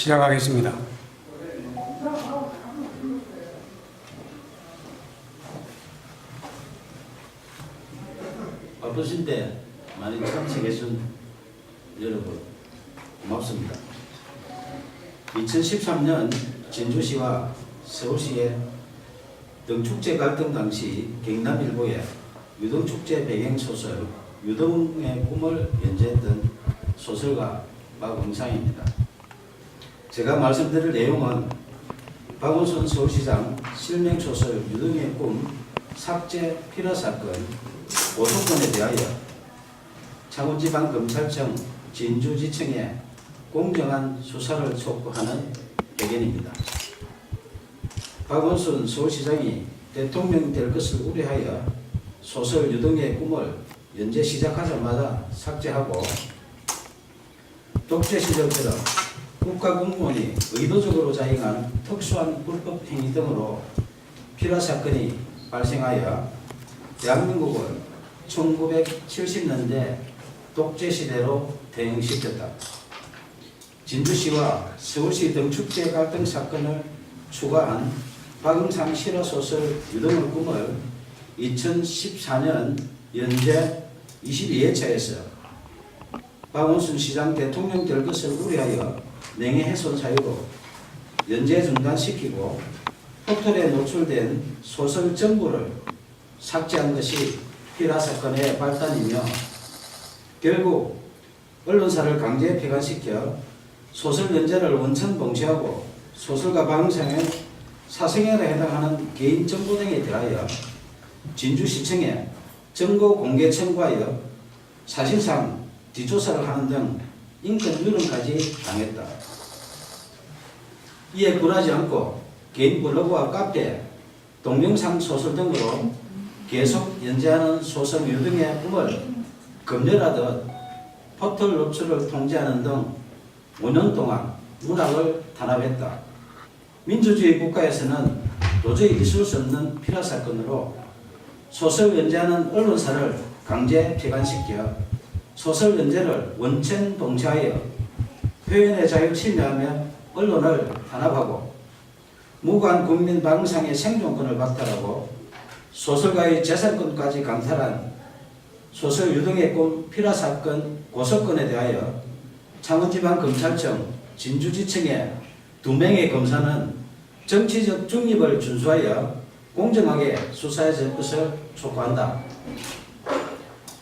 시작하겠습니다. 바쁘신데 많이 참석해준 여러분 고맙습니다. 2013년 진주시와 서울시의 등축제 갈등 당시 경남일보에 유등축제 배경소설 유등의 꿈을 연재했던 소설가 박응상입니다. 제가 말씀드릴 내용은 박원순 서울시장 실명소설 유등의 꿈 삭제 필화사건 고소건에 대하여 창원지방검찰청 진주지청에 공정한 수사를 촉구하는 의견입니다. 박원순 서울시장이 대통령이 될 것을 우려하여 소설 유등의 꿈을 연재 시작하자마자 삭제하고 독재 시절처럼 국가공무원이 의도적으로 자행한 특수한 불법 행위 등으로 필화사건이 발생하여 대한민국을 1970년대 독재시대로 대응시켰다. 진주시와 서울시 등축제 갈등 사건을 추가한 박응상 실화소설 유등의 꿈을 2014년 연재 22회차에서 박원순 시장 대통령 될 것을 우려하여 명예훼손 사유로 연재 중단시키고 포털에 노출된 소설 전부를 삭제한 것이 필화사건의 발단이며 결국 언론사를 강제 폐간시켜 소설 연재를 원천 봉쇄하고 소설가 박응상의 사생활에 해당하는 개인 정보 등에 대하여 진주시청에 정보 공개 청구하여 사실상 뒷조사를 하는 등 인권 유린까지 당했다. 이에 굴하지 않고 개인 블로그와 카페, 동영상 소설 등으로 계속 연재하는 소설 유등의 꿈을 검열하듯 포털 노출을 통제하는 등 5년 동안 문학을 탄압했다. 민주주의 국가에서는 도저히 있을 수 없는 필화사건으로 소설 연재하는 언론사를 강제 폐간시켜 소설 연재를 원천 봉쇄하여 표현의 자유를 침해하며 언론을 탄압하고 무고한 국민 박응상의 생존권을 박탈하고 소설가의 재산권까지 강탈한 소설 유등의 꿈 필화사건 고소건에 대하여 창원지방검찰청 진주지청의 2명의 검사는 정치적 중립을 준수하여 공정하게 수사해 줄 것을 촉구한다.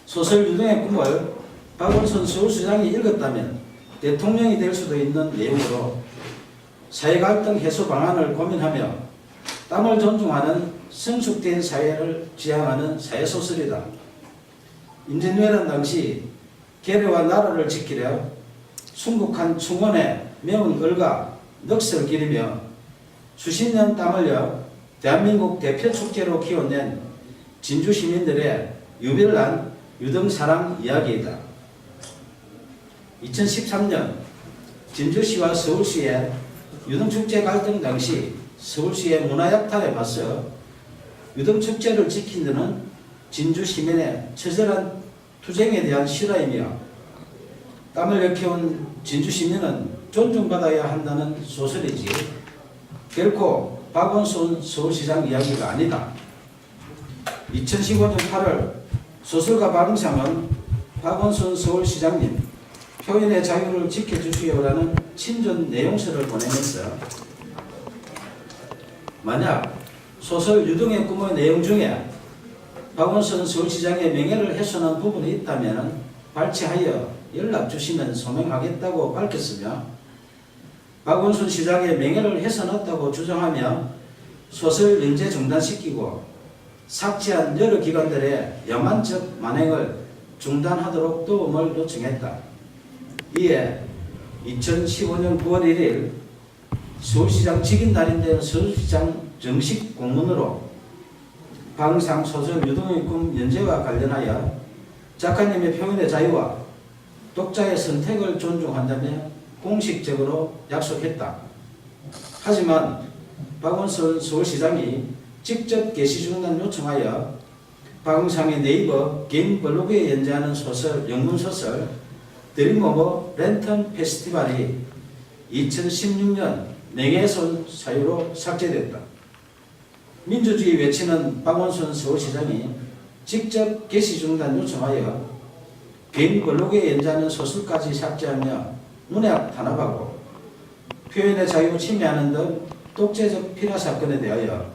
소설 유등의 꿈을 박원순 서울시장이 읽었다면 대통령이 될 수도 있는 내용으로 사회갈등 해소 방안을 고민하며 땀을 존중하는 성숙된 사회를 지향하는 사회소설이다. 임진왜란 당시 계례와 나라를 지키려 순국한 충원에 매운 얼과 넋을 기리며 수십 년 땀 흘려 대한민국 대표 축제로 키워낸 진주 시민들의 유별난 유등사랑 이야기이다. 2013년 진주시와 서울시의 유등축제 갈등 당시 서울시의 문화약탈에 맞서 유등축제를 지킨 데는 진주 시민의 처절한 투쟁에 대한 실화이며 땀을 일깨운 진주 시민은 존중받아야 한다는 소설이지 결코 박원순 서울시장 이야기가 아니다. 2015년 8월 소설가 박응상은 박원순 서울시장님 표현의 자유를 지켜주시오라는 친전 내용서를 보내면서 만약 소설 유등의 꿈의 내용 중에 박원순 서울시장의 명예를 훼손한 부분이 있다면 발췌하여 연락 주시면 소명하겠다고 밝혔으며 박원순 시장의 명예를 훼손했다고 주장하며 소설 연재 중단시키고 삭제한 여러 기관들의 야만적 만행을 중단하도록 도움을 요청했다. 이에 2015년 9월 1일 서울시장 직인 날인데 서울시장 정식 공문으로 박응상 소설 유등의 꿈 연재와 관련하여 작가님의 표현의 자유와 독자의 선택을 존중한다며 공식적으로 약속했다. 하지만 박원순 서울시장이 직접 게시 중단 요청하여 박응상의 네이버 개인 블로그에 연재하는 소설, 영문소설 드림오버 랜턴 페스티벌이 2016년 명예훼손 사유로 삭제됐다. 민주주의 외치는 박원순 서울시장이 직접 게시 중단 요청하여 개인 블로그에 연재하는 소설까지 삭제하며 문학 탄압하고 표현의 자유 침해하는 등 독재적 피라 사건에 대하여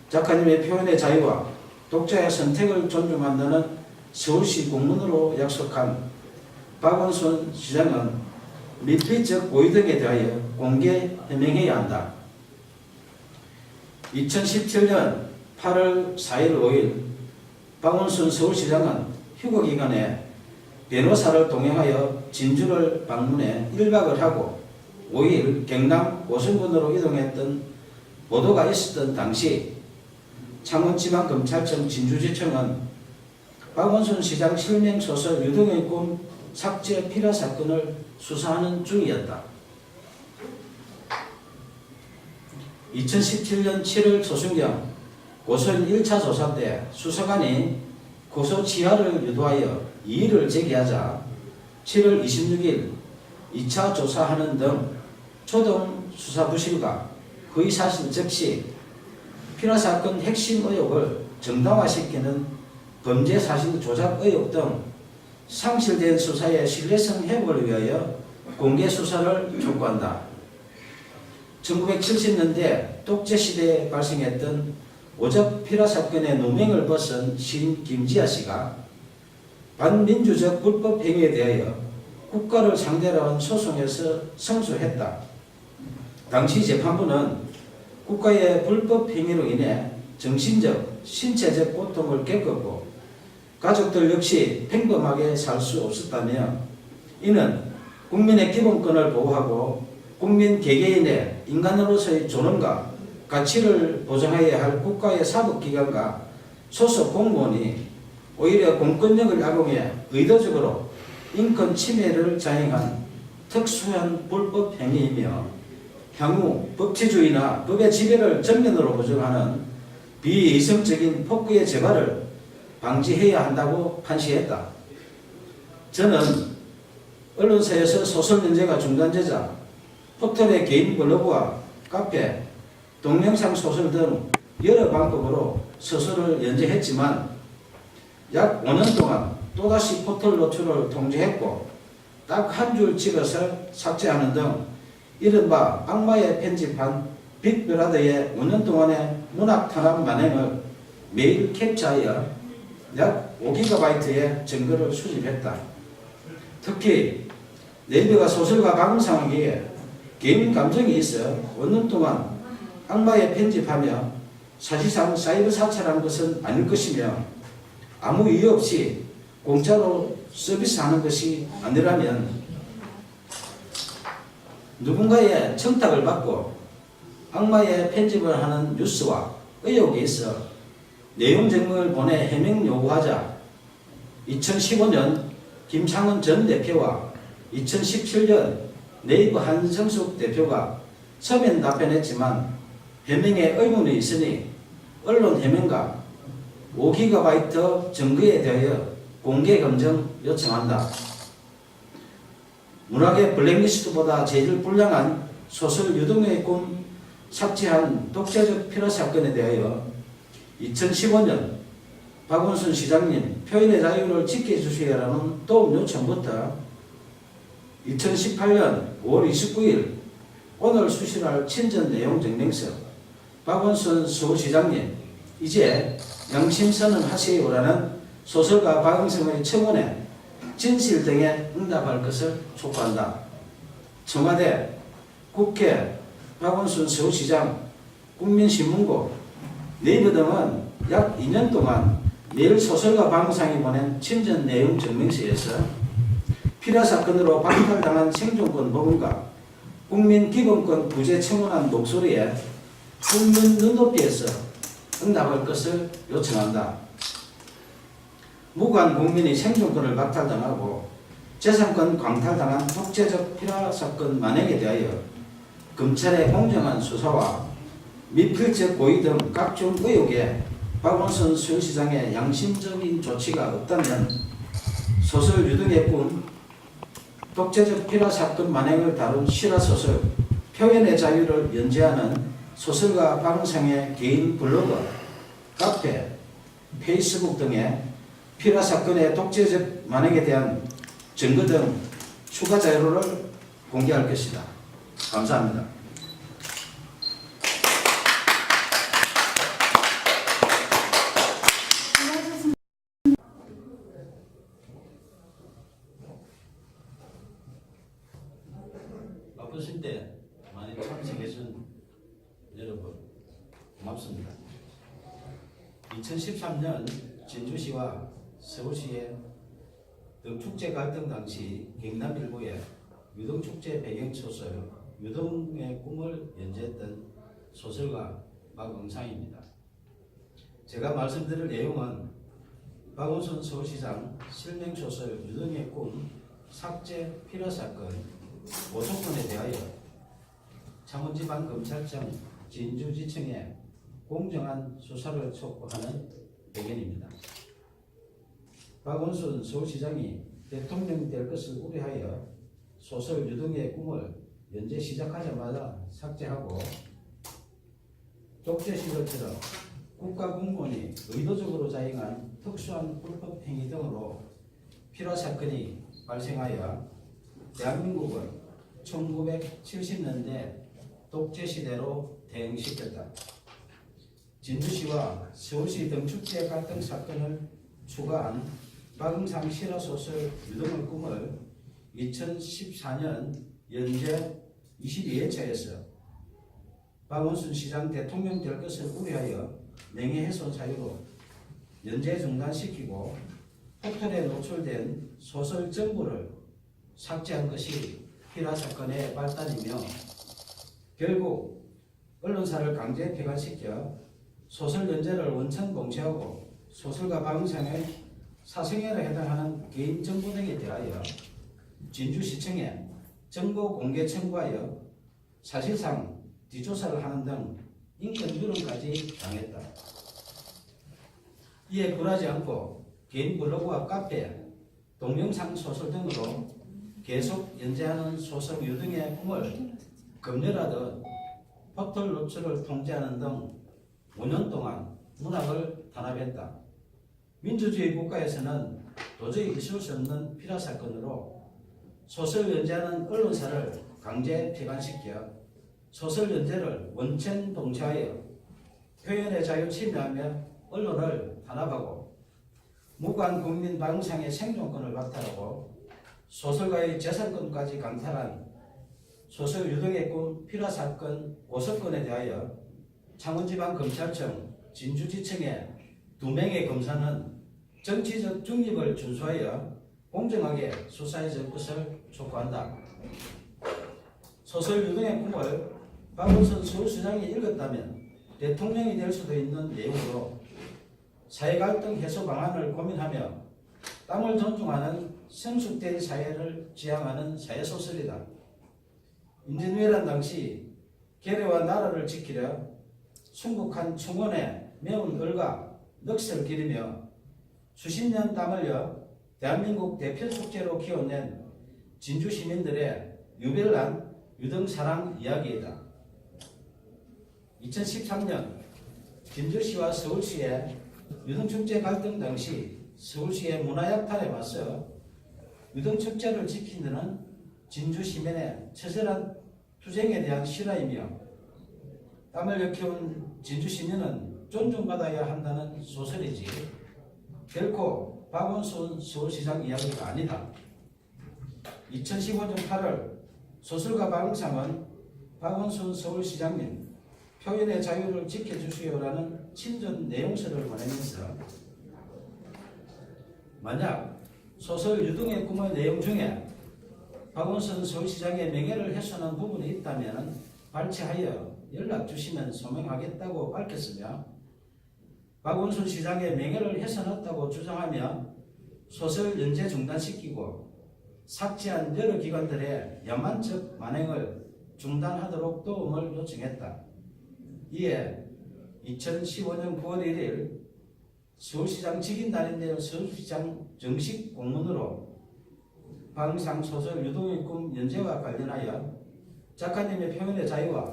작가님의 표현의 자유와 독자의 선택을 존중한다는 서울시 공문으로 약속한 박원순 시장은 밀폐적 고의 등에 대하여 공개 해명해야 한다. 2017년 8월 4일 5일 박원순 서울시장은 휴거기간에 변호사를 동행하여 진주를 방문해 1박을 하고 5일 경남 고성군으로 이동했던 보도가 있었던 당시 창원지방검찰청 진주지청은 박원순 시장 실명소설 유등의 꿈 삭제 피라 사건을 수사하는 중이었다. 2017년 7월 초순경 고소인 1차 조사 때 수사관이 고소 취하를 유도하여 이의를 제기하자 7월 26일 2차 조사하는 등 초동 수사 부실과 허위 사실 적시, 피라 사건 핵심 의혹을 정당화시키는 범죄 사실 조작 의혹 등 상실된 수사의 신뢰성 회복을 위하여 공개 수사를 촉구한다. 1970년대 독재시대에 발생했던 오적 피라 사건의 누명을 벗은 시인 김지아 씨가 반민주적 불법 행위에 대하여 국가를 상대로 한 소송에서 승소했다. 당시 재판부는 국가의 불법 행위로 인해 정신적, 신체적 고통을 겪었고 가족들 역시 평범하게 살 수 없었다며 이는 국민의 기본권을 보호하고 국민 개개인의 인간으로서의 존엄과 가치를 보장해야 할 국가의 사법기관과 소속 공무원이 오히려 공권력을 악용해 의도적으로 인권 침해를 자행한 특수한 불법 행위이며 향후 법치주의나 법의 지배를 전면으로 부정하는 비이성적인 폭구의 재발을 방지해야 한다고 판시했다. 저는 언론사에서 소설 연재가 중단되자 포털의 개인 블로그와 카페, 동영상 소설 등 여러 방법으로 소설을 연재했지만 약 5년 동안 또다시 포털 노출을 통제했고 딱 한 줄 찍어서 삭제하는 등 이른바 악마의 편집한 빅브라더의 5년 동안의 문학 탄압 만행을 매일 캡처하여 약 5GB의 증거를 수집했다. 특히 네이버가 소설가 방송하기에 개인 감정이 있어 5년 동안 악마의 편집하며 사실상 사이버 사찰한 것은 아닐 것이며 아무 이유 없이 공짜로 서비스하는 것이 아니라면 누군가의 청탁을 받고 악마의 편집을 하는 뉴스와 의혹이 있어 내용 증명을 보내 해명 요구하자 2015년 김창원 전 대표와 2017년 네이버 한성숙 대표가 서면 답변했지만 해명에 의문이 있으니 언론 해명과 5GB 증거에 대하여 공개 검증 요청한다. 문학의 블랙리스트보다 제일 불량한 소설 유등의 꿈 삭제한 독재적 피라 사건에 대하여 2015년 박원순 시장님 표현의 자유를 지켜주시라는 도움 요청부터 2018년 5월 29일 오늘 수실할 친전 내용 증명서 박원순 서울시장님 이제 양심선언 하세요라는 소설가 박응성의 청원에 진실 등에 응답할 것을 촉구한다. 청와대, 국회, 박원순 서울시장, 국민신문고, 네이버 등은 약 2년 동안 매일 소설가 박응성이 보낸 친전 내용 증명서에서 피라 사건으로 박탈당한 생존권 보험과 국민 기본권 부재 청원한 목소리에 국민 눈높이에서 응답할 것을 요청한다. 무관 국민이 생존권을 박탈당하고 재산권 강탈당한 독재적 피라 사건 만행에 대하여 검찰의 공정한 수사와 미필적 고의 등 각종 의혹에 박원순 서울시장의 양심적인 조치가 없다면 소설 유등의 꿈 독재적 피라 사건 만행을 다룬 실화소설 표현의 자유를 연재하는 소설가 박은상의 개인 블로그, 카페, 페이스북 등에 피라 사건의 독재적 만행에 대한 증거 등 추가 자료를 공개할 것이다. 감사합니다. 바쁘실 때 많이 참석해준 여러분 고맙습니다. 2013년 진주시와 서울시의 등축제 갈등 당시 경남 일부의 유등축제 배경소설 유등의 꿈을 연재했던 소설가 박은상입니다. 제가 말씀드릴 내용은 박원순 서울시장 실명소설 유등의 꿈 삭제 피라 사건 고소건에 대하여 창원지방검찰청 진주지청에 공정한 수사를 촉구하는 배경입니다. 박원순 서울시장이 대통령이 될 것을 우려하여 소설 유등의 꿈을 연재 시작하자마자 삭제하고 독재 시절처럼 국가공무원이 의도적으로 자행한 특수한 불법 행위 등으로 피라 사건이 발생하여 대한민국은 1970년대 독재 시대로 대응시켰다. 진주시와 서울시 등축제 갈등 사건을 추가한 박은상 실화소설 유등의 꿈을 2014년 연재 22회차에서 박원순 시장 대통령 될 것을 우려하여 명예훼손 사유로 연재 중단시키고 포털에 노출된 소설 전부를 삭제한 것이 피라 사건의 발단이며 결국 언론사를 강제 폐간시켜 소설 연재를 원천 봉쇄하고 소설가 박은상의 사생활에 해당하는 개인 정보 등에 대하여 진주시청에 정보 공개 청구하여 사실상 뒷조사를 하는 등 인권 유린까지 당했다. 이에 굴하지 않고 개인 블로그와 카페, 동영상 소설 등으로 계속 연재하는 소설 유등의 꿈을 검열하듯 포털 노출을 통제하는 등 5년 동안 문학을 탄압했다. 민주주의 국가에서는 도저히 있을 수 없는 피라 사건으로 소설 연재하는 언론사를 강제 폐간시켜 소설 연재를 원천 봉쇄하여 표현의 자유 침해하며 언론을 탄압하고 무관 국민 박은상의 생존권을 박탈하고 소설가의 재산권까지 강탈한 소설 유등의 꿈 피라 사건 고소건에 대하여 창원지방검찰청 진주지청의 2명의 검사는 정치적 중립을 준수하여 공정하게 수사해 줄 것을 촉구한다. 소설 유등의 꿈을 박원순 서울시장이 읽었다면 대통령이 될 수도 있는 내용으로 사회갈등 해소 방안을 고민하며 땀을 존중하는 성숙된 사회를 지향하는 사회소설이다. 임진왜란 당시 계례와 나라를 지키려 순국한 충원에 매운 얼과 넋을 기르며 수십 년 땀 흘려 대한민국 대표 축제로 키워낸 진주 시민들의 유별난 유등 사랑 이야기이다. 2013년 진주시와 서울시의 유등축제 갈등 당시 서울시의 문화약탈에 맞서 유등축제를 지키는 진주 시민의 처절한 투쟁에 대한 실화이며 땀을 일깨운 진주 시민은 존중받아야 한다는 소설이지 결코 박원순 서울시장 이야기가 아니다. 2015년 8월 소설가 박은상은 박원순 서울시장님 표현의 자유를 지켜주시오라는 친전 내용서를 보내면서 만약 소설 유등의 꿈의 내용 중에 박원순 서울시장의 명예를 훼손한 부분이 있다면 발췌하여 연락 주시면 소명하겠다고 밝혔으며 박원순 시장의 명예를 훼손했다고 주장하며 소설 연재 중단시키고 삭제한 여러 기관들의 야만적 만행을 중단하도록 도움을 요청했다. 이에 2015년 9월 1일 서울시장 직인날인데요. 서울시장 정식 공문으로 방상 소설 유동의 꿈 연재와 관련하여 작가님의 표현의 자유와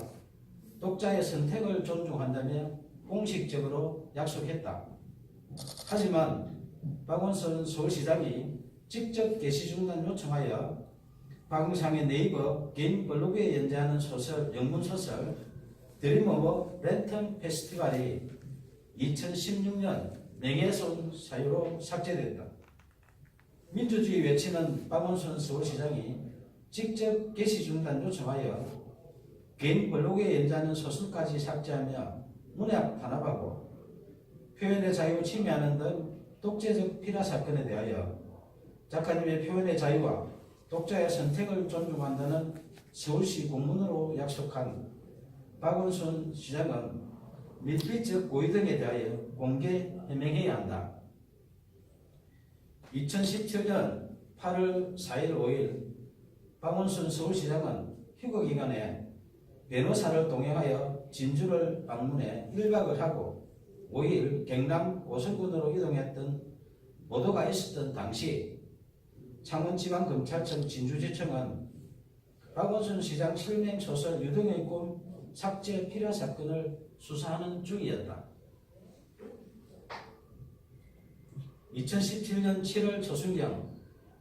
독자의 선택을 존중한다며 공식적으로 약속했다. 하지만 박원순 서울시장이 직접 게시 중단 요청하여 방상의 네이버 개인 블로그에 연재하는 소설, 영문소설 드림 오브 랜턴 페스티벌이 2016년 명예훼손 사유로 삭제됐다. 민주주의 외치는 박원순 서울시장이 직접 게시 중단 요청하여 개인 블로그에 연재하는 소설까지 삭제하며 문학 탄압하고 표현의 자유 침해하는 등 독재적 피라 사건에 대하여 작가님의 표현의 자유와 독자의 선택을 존중한다는 서울시 공문으로 약속한 박원순 시장은 밀필적 고의 등에 대하여 공개 해명해야 한다. 2017년 8월 4일 5일 박원순 서울시장은 휴거기간에 변호사를 동행하여 진주를 방문해 1박을 하고 5일 경남 오성군으로 이동했던 보도가 있었던 당시 창원지방검찰청 진주지청은 박원순 시장 실명 소설 유등의 꿈 삭제 필요 사건을 수사하는 중이었다. 2017년 7월 초순경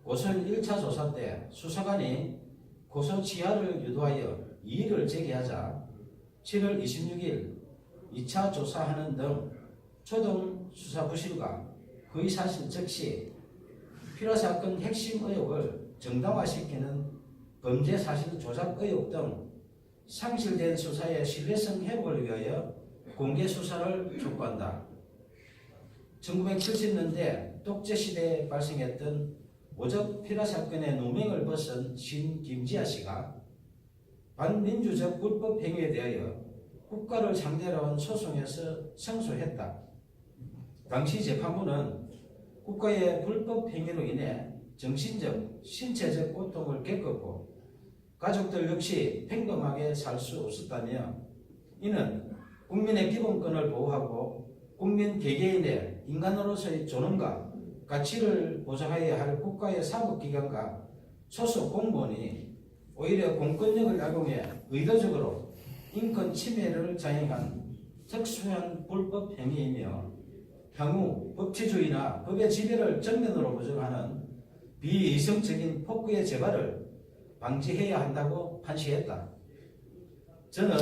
고소인 1차 조사 때 수사관이 고소 지하를 유도하여 이의를 제기하자 7월 26일 2차 조사하는 등 초동 수사 부실과 허위사실 적시 필요사건 핵심 의혹을 정당화시키는 범죄 사실 조작 의혹 등 상실된 수사의 신뢰성 회복을 위하여 공개 수사를 촉구한다. 1970년대 독재시대에 발생했던 오적 필요사건의 누명을 벗은 신 김지아 씨가 반민주적 불법 행위에 대하여 국가를 상대로 한 소송에서胜訴했다. 당시 재판부는 국가의 불법 행위로 인해 정신적, 신체적 고통을 겪었고 가족들 역시 평범하게 살 수 없었다며 이는 국민의 기본권을 보호하고 국민 개개인의 인간으로서의 존엄과 가치를 보장해야 할 국가의 사법기관과 소속 공무원이 오히려 공권력을 악용해 의도적으로 인권 침해를 자행한 특수한 불법 행위이며 향후 법치주의나 법의 지배를 정면으로 부정하는 비이성적인 폭구의 재발을 방지해야 한다고 판시했다. 저는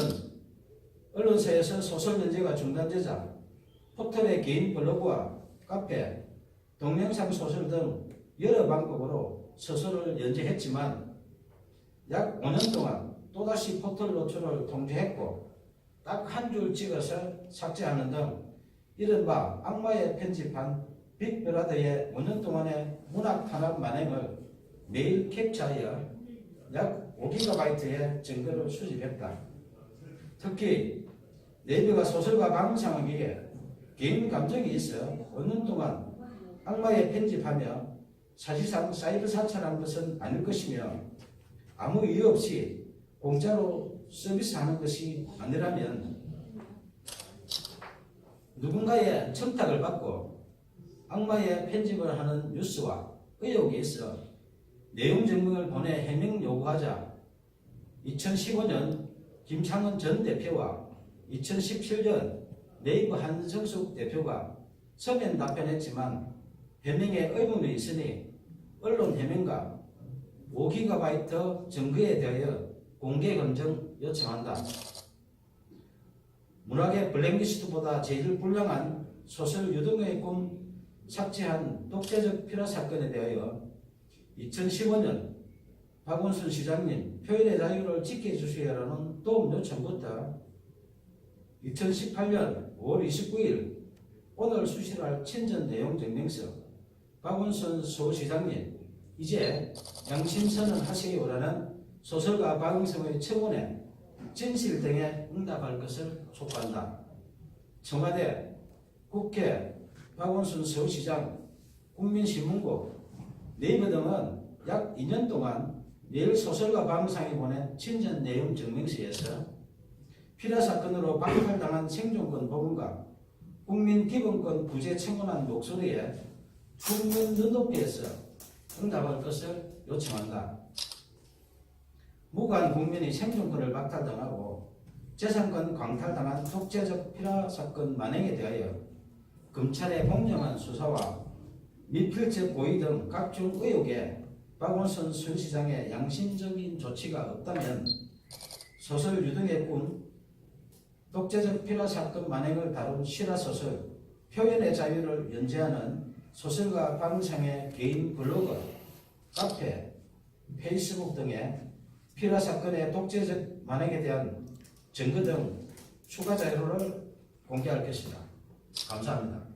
언론사에서 소설 연재가 중단되자 포털의 개인 블로그와 카페, 동영상 소설 등 여러 방법으로 소설을 연재했지만 약 5년 동안 또다시 포털 노출을 통제했고 딱 한 줄 찍어서 삭제하는 등 이른바 악마의 편집한 빅브라더의 5년 동안의 문학 탄압 만행을 매일 캡처하여 약 5GB의 증거를 수집했다. 특히 네이버가 소설가 방상에게 개인 감정이 있어 5년 동안 악마의 편집하며 사실상 사이버 사찰한 것은 아닐 것이며 아무 이유 없이 공짜로 서비스하는 것이 아니라면 누군가의 청탁을 받고 악마의 편집을 하는 뉴스와 의혹이 있어 내용 증명을 보내 해명 요구하자 2015년 김창원 전 대표와 2017년 네이버 한성숙 대표가 서면 답변했지만 해명에 의문이 있으니 언론 해명과 5GB 증거에 대하여 공개 검증 요청한다. 문학의 블랙리스트보다 제일 불량한 소설 유등의 꿈 삭제한 독재적 필요 사건에 대하여 2015년 박원순 시장님 표현의 자유를 지켜주시라는 도움 요청부터 2018년 5월 29일 오늘 수시할 친전 내용 증명서 박원순 서울시장님 이제 양심선언 하세요라는 소설가 박응성의 청원에 진실 등에 응답할 것을 촉구한다. 청와대, 국회, 박원순 서울시장, 국민신문고, 네이버 등은 약 2년 동안 매일 소설가 박응성이 보낸 친전 내용 증명서에서 피라 사건으로 박탈당한 생존권 부분과 국민 기본권 부재 청원한 목소리에 국민 눈높이에서 응답할 것을 요청한다. 무고한 국민의 생존권을 박탈당하고 재산권 광탈당한 독재적 피라 사건 만행에 대하여 검찰의 공정한 수사와 미필적 고의 등 각종 의혹에 박원순 서울시장의 양심적인 조치가 없다면 소설 유등의 꿈, 독재적 피라 사건 만행을 다룬 실화소설 표현의 자유를 연재하는 소설가 박은상의 개인 블로그, 카페, 페이스북 등의 피라 사건의 독재적 만행에 대한 증거 등 추가 자료를 공개할 것이다. 감사합니다.